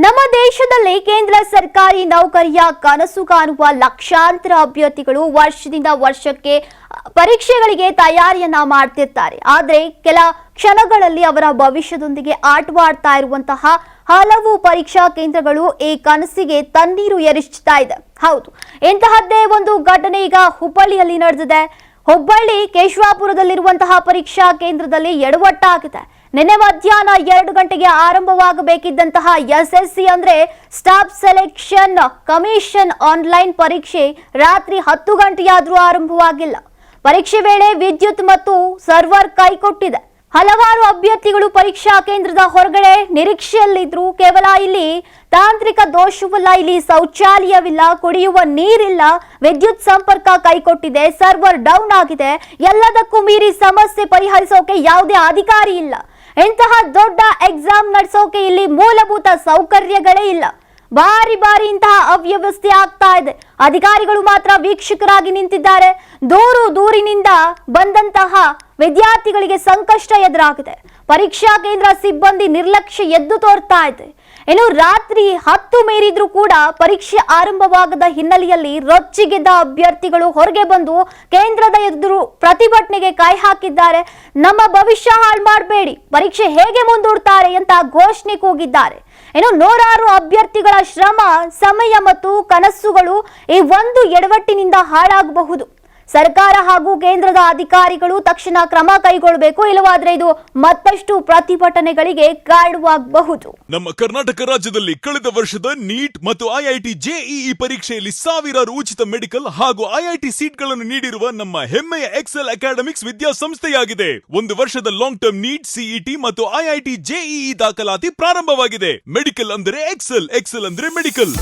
ನಮ್ಮ ದೇಶದಲ್ಲಿ ಕೇಂದ್ರ ಸರ್ಕಾರಿ ನೌಕರಿಯ ಕನಸು ಕಾಣುವ ಲಕ್ಷಾಂತರ ಅಭ್ಯರ್ಥಿಗಳು ವರ್ಷದಿಂದ ವರ್ಷಕ್ಕೆ ಪರೀಕ್ಷೆಗಳಿಗೆ ತಯಾರಿಯನ್ನ ಮಾಡ್ತಿರ್ತಾರೆ. ಆದರೆ ಕೆಲ ಕ್ಷಣಗಳಲ್ಲಿ ಅವರ ಭವಿಷ್ಯದೊಂದಿಗೆ ಆಟವಾಡ್ತಾ ಇರುವಂತಹ ಹಲವು ಪರೀಕ್ಷಾ ಕೇಂದ್ರಗಳು ಈ ಕನಸಿಗೆ ತಣ್ಣೀರು ಎರಚುತ್ತಾ ಇದೆ. ಹೌದು, ಇಂತಹದ್ದೇ ಒಂದು ಘಟನೆ ಈಗ ಹುಬ್ಬಳ್ಳಿಯಲ್ಲಿ ನಡೆದಿದೆ. ಹುಬ್ಬಳ್ಳಿ ಕೇಶವಾಪುರದಲ್ಲಿರುವಂತಹ ಪರೀಕ್ಷಾ ಕೇಂದ್ರದಲ್ಲಿ ಎಡವಟ್ಟಾಗಿದೆ. ನಿನ್ನೆ ಮಧ್ಯಾಹ್ನ 2 ಗಂಟೆಗೆ ಆರಂಭವಾಗಬೇಕಿದ್ದಂತಹ SSC ಅಂದ್ರೆ ಸ್ಟಾಫ್ ಸೆಲೆಕ್ಷನ್ ಕಮಿಷನ್ ಆನ್ಲೈನ್ ಪರೀಕ್ಷೆ ರಾತ್ರಿ 10 ಗಂಟೆಯಾದರೂ ಆರಂಭವಾಗಿಲ್ಲ. ಪರೀಕ್ಷೆ ವೇಳೆ ವಿದ್ಯುತ್ ಮತ್ತು ಸರ್ವರ್ ಕೈಕೊಟ್ಟಿದೆ. ಹಲವಾರು ಅಭ್ಯರ್ಥಿಗಳು ಪರೀಕ್ಷಾ ಕೇಂದ್ರದ ಹೊರಗಡೆ ನಿರೀಕ್ಷೆಯಲ್ಲಿದ್ರು. ಕೇವಲ ಇಲ್ಲಿ ತಾಂತ್ರಿಕ ದೋಷವಿಲ್ಲ, ಇಲ್ಲಿ ಶೌಚಾಲಯವಿಲ್ಲ, ಕುಡಿಯುವ ನೀರಿಲ್ಲ, ವಿದ್ಯುತ್ ಸಂಪರ್ಕ ಕೈಕೊಟ್ಟಿದೆ, ಸರ್ವರ್ ಡೌನ್ ಆಗಿದೆ. ಎಲ್ಲದಕ್ಕೂ ಮೀರಿ ಸಮಸ್ಯೆ ಪರಿಹರಿಸೋಕೆ ಯಾವುದೇ ಅಧಿಕಾರಿ ಇಲ್ಲ. ಇಂತಹ ದೊಡ್ಡ ಎಕ್ಸಾಮ್ ನಡೆಸೋಕೆ ಇಲ್ಲಿ ಮೂಲಭೂತ ಸೌಕರ್ಯಗಳೇ ಇಲ್ಲ. ಬಾರಿ ಇಂತಹ ಅವ್ಯವಸ್ಥೆ ಆಗ್ತಾ ಇದೆ. ಅಧಿಕಾರಿಗಳು ಮಾತ್ರ ವೀಕ್ಷಕರಾಗಿ ನಿಂತಿದ್ದಾರೆ. ದೂರಿನಿಂದ ಬಂದಂತಹ ವಿದ್ಯಾರ್ಥಿಗಳಿಗೆ ಸಂಕಷ್ಟ ಎದುರಾಗಿದೆ. ಪರೀಕ್ಷಾ ಕೇಂದ್ರ ಸಿಬ್ಬಂದಿ ನಿರ್ಲಕ್ಷ್ಯ ಎದ್ದು ತೋರ್ತಾ ಇದೆ. ಇನ್ನು ರಾತ್ರಿ 10 ಮೀರಿದ್ರೂ ಕೂಡ ಪರೀಕ್ಷೆ ಆರಂಭವಾಗದ ಹಿನ್ನೆಲೆಯಲ್ಲಿ ರೊಚ್ಚಿಗೆದ್ದ ಅಭ್ಯರ್ಥಿಗಳು ಹೊರಗೆ ಬಂದು ಕೇಂದ್ರದ ಎದುರು ಪ್ರತಿಭಟನೆಗೆ ಕೈ ಹಾಕಿದ್ದಾರೆ. ನಮ್ಮ ಭವಿಷ್ಯ ಹಾಳು ಮಾಡಬೇಡಿ, ಪರೀಕ್ಷೆ ಹೇಗೆ ಮುಂದೂಡ್ತಾರೆ ಅಂತ ಘೋಷಣೆ ಕೂಗಿದ್ದಾರೆ. ಇನ್ನು ನೂರಾರು ಅಭ್ಯರ್ಥಿಗಳ ಶ್ರಮ, ಸಮಯ ಮತ್ತು ಕನಸುಗಳು ಈ ಒಂದು ಎಡವಟ್ಟಿನಿಂದ ಹಾಳಾಗಬಹುದು. ಸರ್ಕಾರ ಹಾಗೂ ಕೇಂದ್ರದ ಅಧಿಕಾರಿಗಳು ತಕ್ಷಣ ಕ್ರಮ ಕೈಗೊಳ್ಳಬೇಕು, ಇಲ್ಲವಾದ್ರೆ ಇದು ಮತ್ತಷ್ಟು ಪ್ರತಿಭಟನೆಗಳಿಗೆ ಕಾರಣವಾಗಬಹುದು. ನಮ್ಮ ಕರ್ನಾಟಕ ರಾಜ್ಯದಲ್ಲಿ ಕಳೆದ ವರ್ಷದ ನೀಟ್ ಮತ್ತು IIT JEE ಪರೀಕ್ಷೆಯಲ್ಲಿ ಸಾವಿರಾರು ಉಚಿತ ಮೆಡಿಕಲ್ ಹಾಗೂ IIT ಸೀಟ್ಗಳನ್ನು ನೀಡಿರುವ ನಮ್ಮ ಹೆಮ್ಮೆಯ ಎಕ್ಸೆಲ್ ಅಕಾಡೆಮಿಕ್ಸ್ ವಿದ್ಯಾಸಂಸ್ಥೆಯಾಗಿದೆ. 1 ವರ್ಷದ ಲಾಂಗ್ ಟರ್ಮ್ ನೀಟ್, CET ಮತ್ತು IIT JEE ದಾಖಲಾತಿ ಪ್ರಾರಂಭವಾಗಿದೆ. ಮೆಡಿಕಲ್ ಅಂದ್ರೆ ಎಕ್ಸೆಲ್, ಎಕ್ಸೆಲ್ ಅಂದ್ರೆ ಮೆಡಿಕಲ್.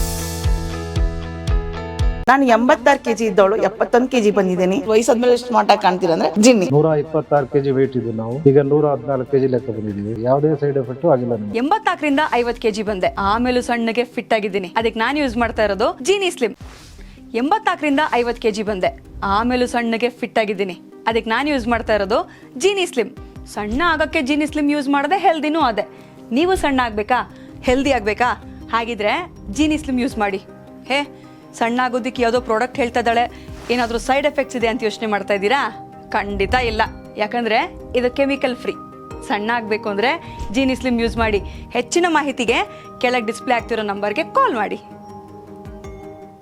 ನಾನು 86 kg ಇದ್ದವಳು 71 kg ಬಂದಿದ್ದೀನಿ. ವಯಸ್ಸಾದ್ಮೇಲೆ ಸ್ಮಾರ್ಟ್ ಆಗಿ ಕಾಣ್ತೀರ ಅಂದ್ರೆ ಜಿನ್ನಿ. 126 kg ವೇಟ್ ಇದ್ದು ನಾವು ಈಗ 114 kg ಲೆಕ್ಕ ಬಂದಿದ್ದೀವಿ. ಯಾವುದೇ ಸೈಡ್ ಎಫೆಕ್ಟ್ ಆಗಿಲ್ಲ. 84ರಿಂದ 50 kg ಬಂದೆ. ಆಮೇಲೆ ಸಣ್ಣಗೆ ಫಿಟ್ ಆಗಿದ್ದೀನಿ. ಅದಕ್ಕೆ ನಾನು ಯೂಸ್ ಮಾಡ್ತಾ ಇರೋದು ಜೀನಿ ಸ್ಲಿಮ್. 84ರಿಂದ 50 kg ಬಂದೆ. ಆಮೇಲೆ ಸಣ್ಣಗೆ ಫಿಟ್ ಆಗಿದ್ದೀನಿ. ಅದಕ್ಕೆ ನಾನು ಯೂಸ್ ಮಾಡ್ತಾ ಇರೋದು ಜೀನಿ ಸ್ಲಿಮ್. ಸಣ್ಣ ಆಗಕ್ಕೆ ಜೀನಿ ಸ್ಲಿಮ್ ಯೂಸ್ ಮಾಡದೆ ಹೆಲ್ದಿನೂ ಅದೇ. ನೀವು ಸಣ್ಣ ಆಗ್ಬೇಕಾ, ಹೆಲ್ದಿ ಆಗ್ಬೇಕಾ? ಹಾಗಿದ್ರೆ ಜೀನಿ ಸ್ಲಿಮ್ ಯೂಸ್ ಮಾಡಿ. ಸಣ್ಣ ಆಗೋದಕ್ಕೆ ಯಾವುದೋ ಪ್ರಾಡಕ್ಟ್ ಹೇಳ್ತಾ ಇದ್ದಾಳೆ, ಏನಾದರೂ ಸೈಡ್ ಎಫೆಕ್ಟ್ಸ್ ಇದೆ ಅಂತ ಯೋಚನೆ ಮಾಡ್ತಾ ಇದ್ದೀರಾ? ಖಂಡಿತ ಇಲ್ಲ, ಯಾಕಂದ್ರೆ ಇದು ಕೆಮಿಕಲ್ ಫ್ರೀ. ಸಣ್ಣ ಆಗಬೇಕು ಅಂದರೆ ಜೀನಿ ಸ್ಲಿಮ್ ಯೂಸ್ ಮಾಡಿ. ಹೆಚ್ಚಿನ ಮಾಹಿತಿಗೆ ಕೆಳಗೆ ಡಿಸ್ಪ್ಲೇ ಆಗ್ತಿರೋ ನಂಬರ್ಗೆ ಕಾಲ್ ಮಾಡಿ.